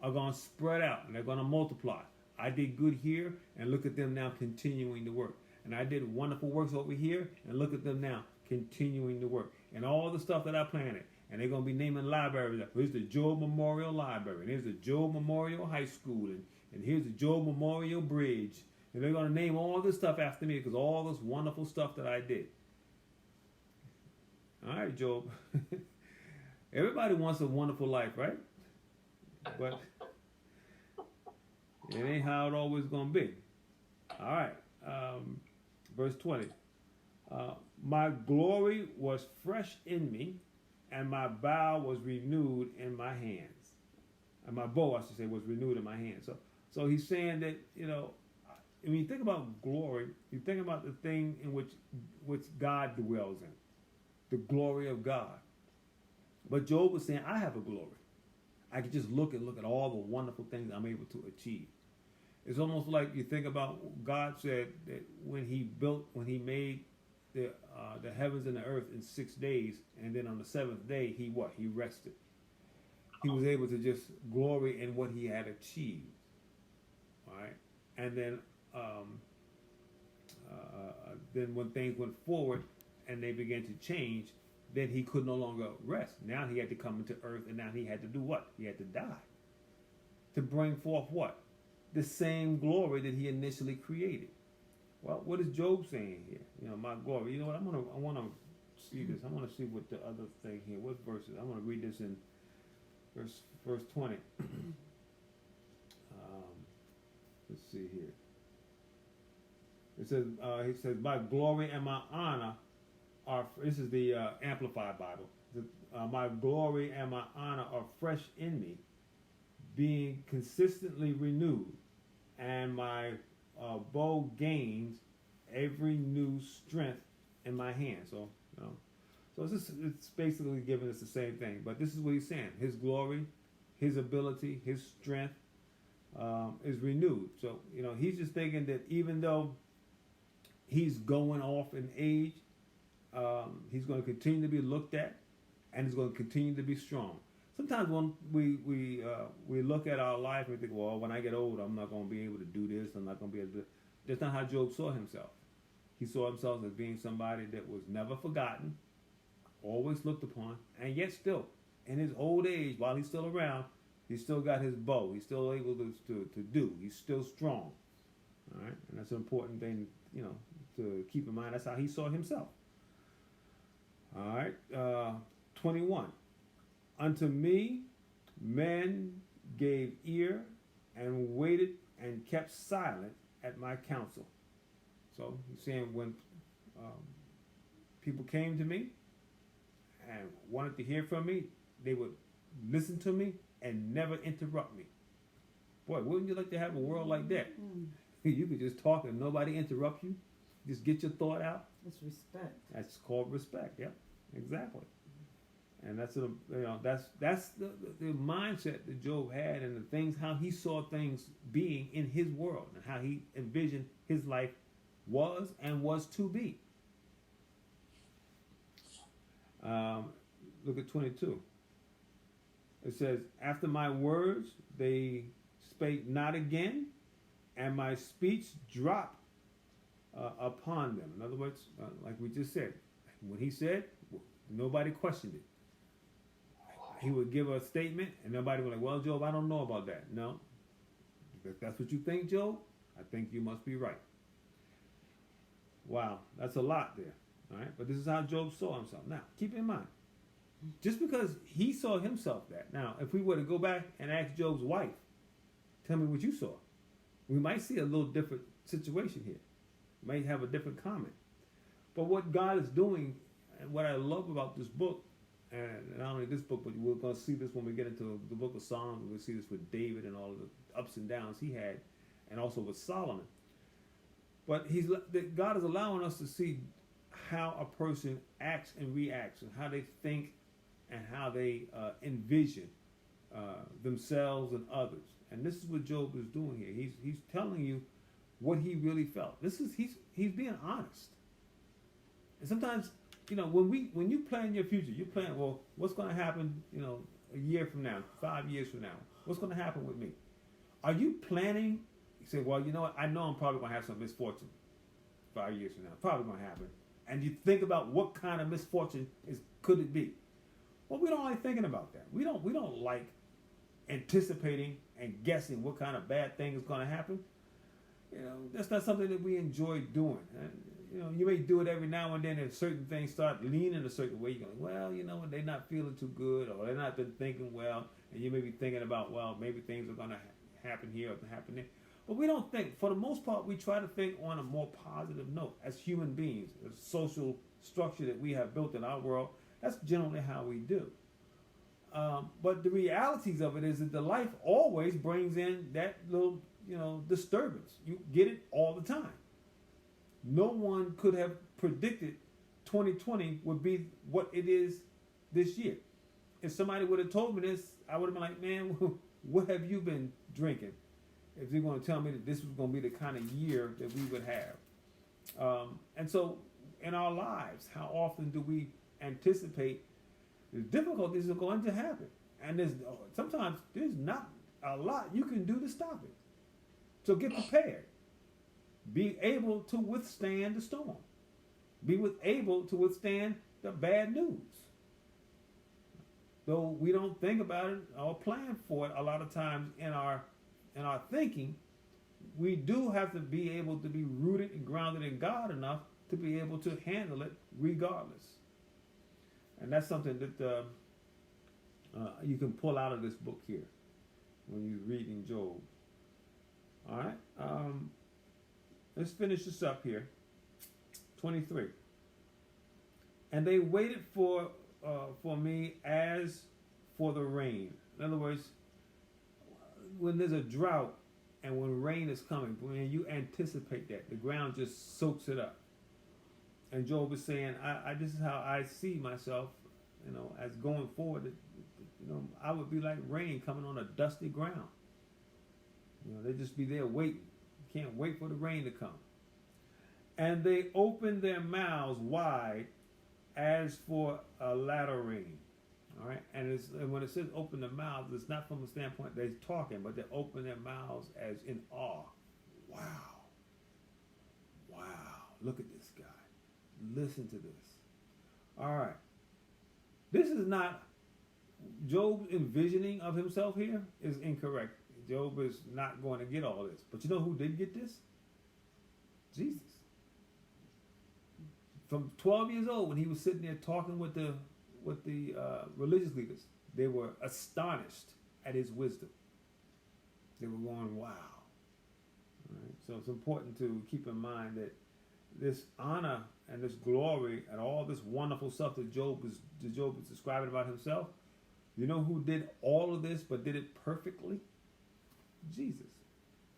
are going to spread out and they're going to multiply. I did good here, and look at them now continuing to work. And I did wonderful works over here, and look at them now continuing to work. And all the stuff that I planted, and they're going to be naming libraries. Here's the Job Memorial Library, and here's the Job Memorial High School, and here's the Job Memorial Bridge. And they're going to name all this stuff after me because all this wonderful stuff that I did. All right, Job. Everybody wants a wonderful life, right? But it ain't how it always going to be. All right. Verse 20. My glory was fresh in me, and my bow was renewed in my hands. And my bow, I should say, was renewed in my hands. So he's saying that, when you think about glory, you think about the thing in which God dwells in. The glory of God. But Job was saying, I have a glory. I can just look at all the wonderful things I'm able to achieve. It's almost like you think about God said that when he made the heavens and the earth in 6 days, and then on the seventh day he rested. He was able to just glory in what he had achieved. All right, and then when things went forward and they began to change, then he could no longer rest. Now he had to come into earth, and now he had to do what? He had to die to bring forth what? The same glory that he initially created. Well, what is Job saying here? My glory. You know what? I want to see this. I want to see what the other thing here. What verses? I want to read this in verse 20. Let's see here. It says, he says, my glory and my honor are. This is the Amplified Bible. My glory and my honor are fresh in me, being consistently renewed, and my bow gains every new strength in my hand. So it's basically giving us the same thing. But this is what he's saying: his glory, his ability, his strength is renewed. So he's just thinking that even though he's going off in age, he's going to continue to be looked at, and he's going to continue to be strong. Sometimes when we look at our life and we think, well, when I get old, I'm not going to be able to do this. I'm not going to be able to do that. That's not how Job saw himself. He saw himself as being somebody that was never forgotten, always looked upon, and yet still, in his old age, while he's still around, he's still got his bow. He's still able to do. He's still strong. All right? And that's an important thing, to keep in mind. That's how he saw himself. All right, 21. Unto me men gave ear and waited and kept silent at my counsel. So he's saying when people came to me and wanted to hear from me, they would listen to me and never interrupt me. Boy, wouldn't you like to have a world like that? You could just talk and nobody interrupt you. Just get your thought out. It's respect. That's called respect. Yeah, exactly. And that's the mindset that Job had, and the things, how he saw things being in his world, and how he envisioned his life was and was to be. Look at 22. It says, after my words they spake not again, and my speech dropped upon them. In other words, like we just said, when he said, nobody questioned it. He would give a statement, and nobody would be like, well, Job, I don't know about that. No. If that's what you think, Job, I think you must be right. Wow, that's a lot there. All right, but this is how Job saw himself. Now, keep in mind, just because he saw himself that. Now, if we were to go back and ask Job's wife, tell me what you saw. we might see a little different situation here. We might have a different comment. But what God is doing, and what I love about this book, and not only this book, but we're going to see this when we get into the book of Psalms. We'll see this with David and all of the ups and downs he had, and also with Solomon. But God is allowing us to see how a person acts and reacts, and how they think, and how they envision themselves and others. And this is what Job is doing here. He's telling you what he really felt. He's being honest. And sometimes, when you plan your future, you plan, well, what's going to happen, a year from now, 5 years from now? What's going to happen with me? Are you planning? You say, well, you know what? I know I'm probably going to have some misfortune 5 years from now. Probably going to happen. And you think about what kind of misfortune could it be? Well, we don't like thinking about that. We don't like anticipating and guessing what kind of bad thing is going to happen. That's not something that we enjoy doing. And, you may do it every now and then if certain things start leaning a certain way. You're going, well, they're not feeling too good, or they're not been thinking well, and you may be thinking about, well, maybe things are going to happen here or happen there. But we don't think. For the most part, we try to think on a more positive note as human beings. The social structure that we have built in our world, that's generally how we do. But the realities of it is that the life always brings in that little, disturbance. You get it all the time. No one could have predicted 2020 would be what it is this year. If somebody would have told me this, I would have been like, man, what have you been drinking? If you're going to tell me that this was going to be the kind of year that we would have. And so in our lives, how often do we anticipate the difficulties are going to happen? And sometimes there's not a lot you can do to stop it. So get prepared. Be able to withstand the storm. Be able to withstand the bad news. Though we don't think about it or plan for it a lot of times in our thinking, we do have to be able to be rooted and grounded in God enough to be able to handle it regardless. And that's something that you can pull out of this book here when you're reading Job. All right. Let's finish this up here. 23. And they waited for me as for the rain. In other words, when there's a drought and when rain is coming, when you anticipate that, the ground just soaks it up. And Job is saying, this is how I see myself, as going forward. I would be like rain coming on a dusty ground. They just be there waiting. Can't wait for the rain to come. And they opened their mouths wide as for a latter rain. All right, and when it says open their mouths, it's not from the standpoint they're talking, but they open their mouths as in awe. Wow. Look at this guy. Listen to this. All right. This is not Job's envisioning of himself here is incorrect. Job is not going to get all this. But you know who did get this? Jesus. From 12 years old, when he was sitting there talking with the religious leaders, they were astonished at his wisdom. They were going, wow. All right? So it's important to keep in mind that this honor and this glory and all this wonderful stuff that Job is describing about himself, you know who did all of this but did it perfectly? Jesus.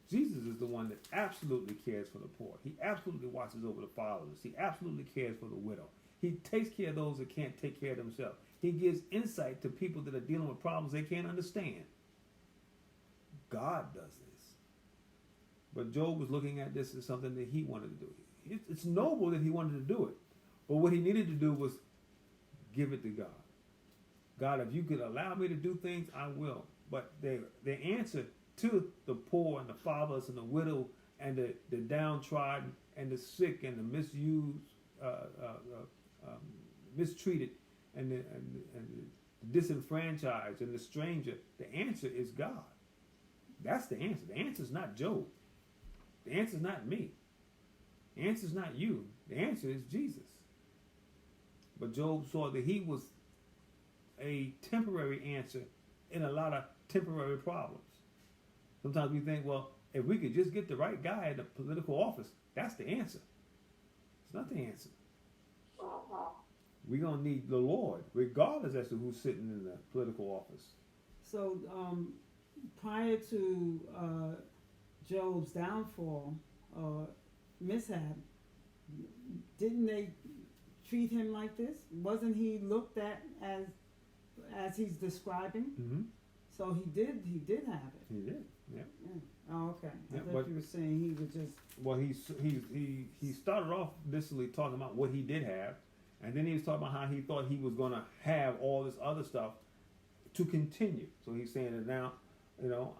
Jesus is the one that absolutely cares for the poor. He absolutely watches over the fatherless. He absolutely cares for the widow. He takes care of those that can't take care of themselves. He gives insight to people that are dealing with problems they can't understand. God does this. But Job was looking at this as something that he wanted to do. It's noble that he wanted to do it. But what he needed to do was give it to God. God, if you could allow me to do things, I will. But the answer to the poor and the fatherless and the widow and the downtrodden and the sick and the misused, mistreated and the disenfranchised and the stranger, the answer is God. That's the answer. The answer is not Job. The answer is not me. The answer is not you. The answer is Jesus. But Job saw that he was a temporary answer in a lot of temporary problems. Sometimes we think, well, if we could just get the right guy in the political office, that's the answer. It's not the answer. We're going to need the Lord, regardless as to who's sitting in the political office. So prior to Job's downfall or mishap, didn't they treat him like this? Wasn't he looked at as he's describing? Mm-hmm. So he did have it. He did, yeah. Oh, okay. Yeah, I thought but- you were saying he was just. Well, he started off initially talking about what he did have, and then he was talking about how he thought he was going to have all this other stuff to continue. So he's saying that now, you know,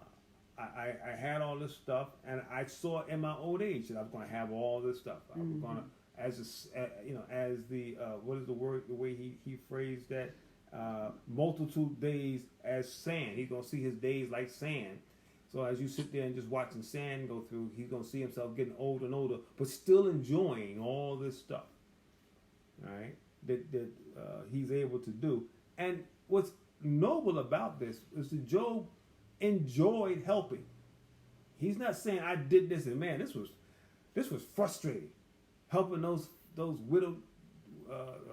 I had all this stuff, and I saw in my old age that I was going to have all this stuff. I was going to, as the what is the word? The way he phrased that, multitude days as sand. He's going to see his days like sand. So as you sit there and just watching sand go through, he's going to see himself getting older and older, but still enjoying all this stuff, all right, that he's able to do. And what's noble about this is that Job enjoyed helping. He's not saying I did this and man, this was frustrating, helping those widowed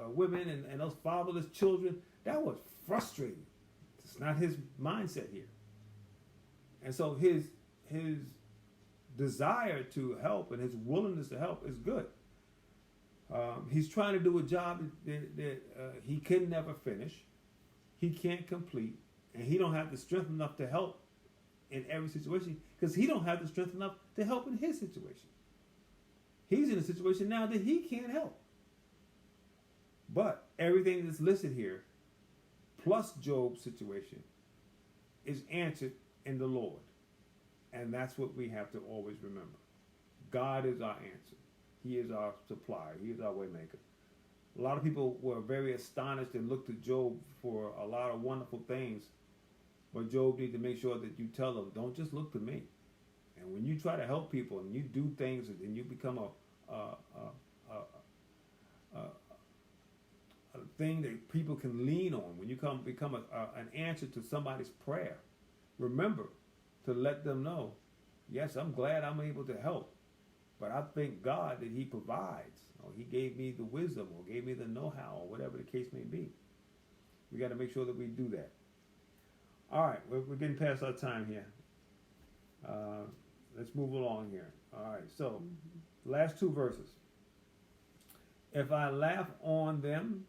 women and those fatherless children. That was frustrating. It's not his mindset here. And so his desire to help and his willingness to help is good. He's trying to do a job that he can never finish, he can't complete, and he don't have the strength enough to help in every situation because he don't have the strength enough to help in his situation. He's in a situation now that he can't help. But everything that's listed here, plus Job's situation, is answered in the Lord. And that's what we have to always remember. God is our answer. He is our supplier. He is our way maker. A lot of people were very astonished and looked to Job for a lot of wonderful things. But Job needs to make sure that you tell them, don't just look to me. And when you try to help people and you do things and you become a thing that people can lean on, when you become an answer to somebody's prayer, remember to let them know, yes, I'm glad I'm able to help, but I thank God that he provides, or he gave me the wisdom, or gave me the know-how, or whatever the case may be. We got to make sure that we do that. All right, we're getting past our time here. Let's move along here. All right, so last two verses. If I laugh on them,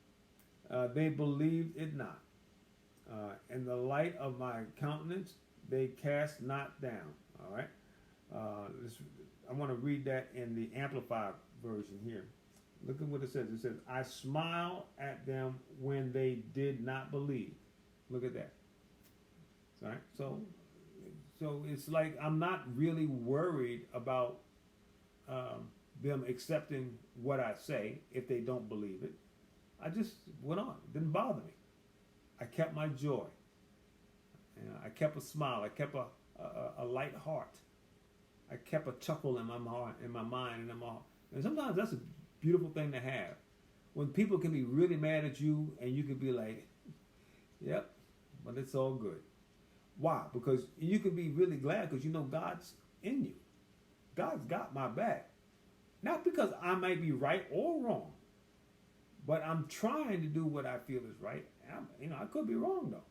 they believed it not. In the light of my countenance, they cast not down. All right. I want to read that in the Amplified version here. Look at what it says. It says, I smile at them when they did not believe. Look at that. All right. So it's like I'm not really worried about them accepting what I say if they don't believe it. I just went on. It didn't bother me. I kept my joy. I kept a smile. I kept a light heart. I kept a chuckle in my heart, in my mind, and in my heart. And sometimes that's a beautiful thing to have. When people can be really mad at you, and you can be like, "Yep," but it's all good. Why? Because you can be really glad because you know God's in you. God's got my back. Not because I might be right or wrong, but I'm trying to do what I feel is right. I could be wrong though.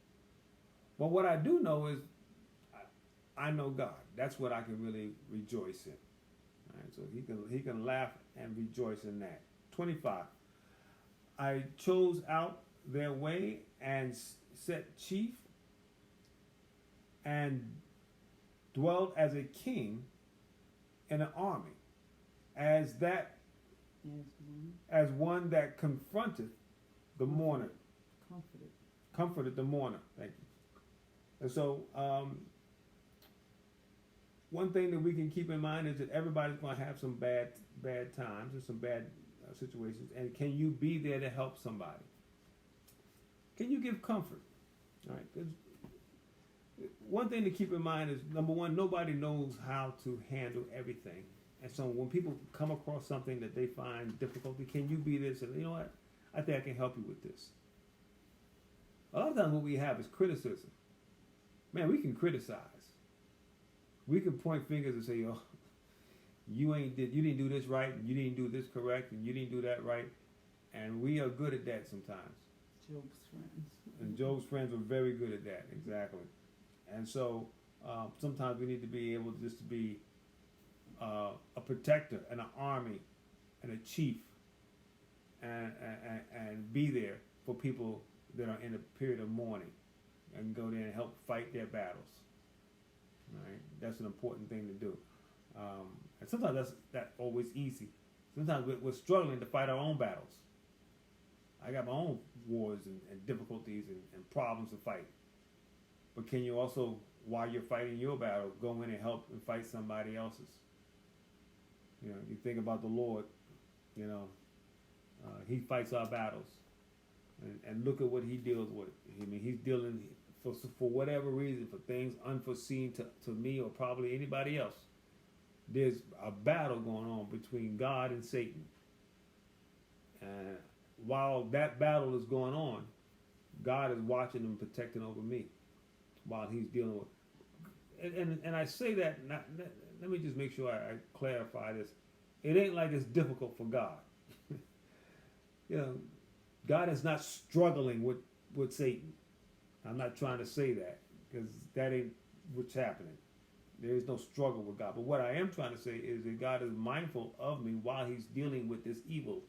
But what I do know is I know God. That's what I can really rejoice in. All right, so he can laugh and rejoice in that. 25. I chose out their way and set chief and dwelt as a king in an army, as one that confronted the mourner. Comforted the mourner. Thank you. And so, one thing that we can keep in mind is that everybody's going to have some bad times and some bad situations. And can you be there to help somebody? Can you give comfort? All right. 'Cause one thing to keep in mind is, number one, nobody knows how to handle everything. And so when people come across something that they find difficulty, can you be there and say, you know what? I think I can help you with this. A lot of times what we have is criticism. Man, we can criticize. we can point fingers and say, "Yo, you didn't do this right, and you didn't do this correct, and you didn't do that right," and we are good at that sometimes. Job's friends. And Job's friends were very good at that, exactly. And so sometimes we need to be able just to be a protector and an army and a chief and be there for people that are in a period of mourning and go there and help fight their battles. Right? That's an important thing to do. And sometimes that's not always easy. Sometimes we're struggling to fight our own battles. I got my own wars and difficulties and problems to fight. But can you also, while you're fighting your battle, go in and help and fight somebody else's? You know, you think about the Lord, you know, he fights our battles. And look at what he deals with. I mean, he's dealing, for whatever reason, for things unforeseen to me or probably anybody else. There's a battle going on between God and Satan. And while that battle is going on, God is watching and protecting over me while he's dealing with. And I say that, let me just make sure I clarify this. It ain't like it's difficult for God. You know, God is not struggling with Satan. I'm not trying to say that, because that ain't what's happening. There is no struggle with God. But what I am trying to say is that God is mindful of me while he's dealing with this evil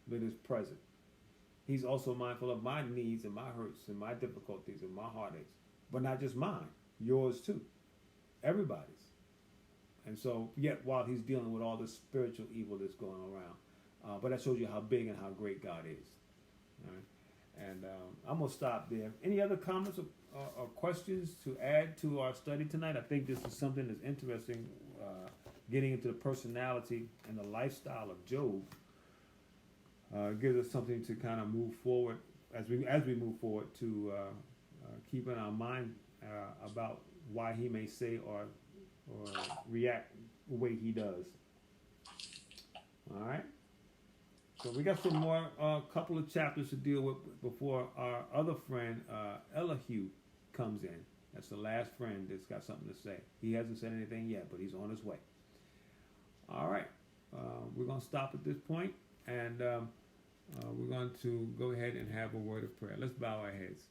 that is present. He's also mindful of my needs and my hurts and my difficulties and my heartaches. But not just mine, yours too. Everybody's. And so, yet while he's dealing with all this spiritual evil that's going around. But that shows you how big and how great God is. All right? And I'm going to stop there. Any other comments or questions to add to our study tonight? I think this is something that's interesting, getting into the personality and the lifestyle of Job. Gives us something to kind of move forward as we move forward to keep in our mind about why he may say or react the way he does. All right. So we got some more couple of chapters to deal with before our other friend Elihu comes in. That's the last friend that's got something to say. He hasn't said anything yet, but he's on his way. All right. We're going to stop at this point, and we're going to go ahead and have a word of prayer. Let's bow our heads.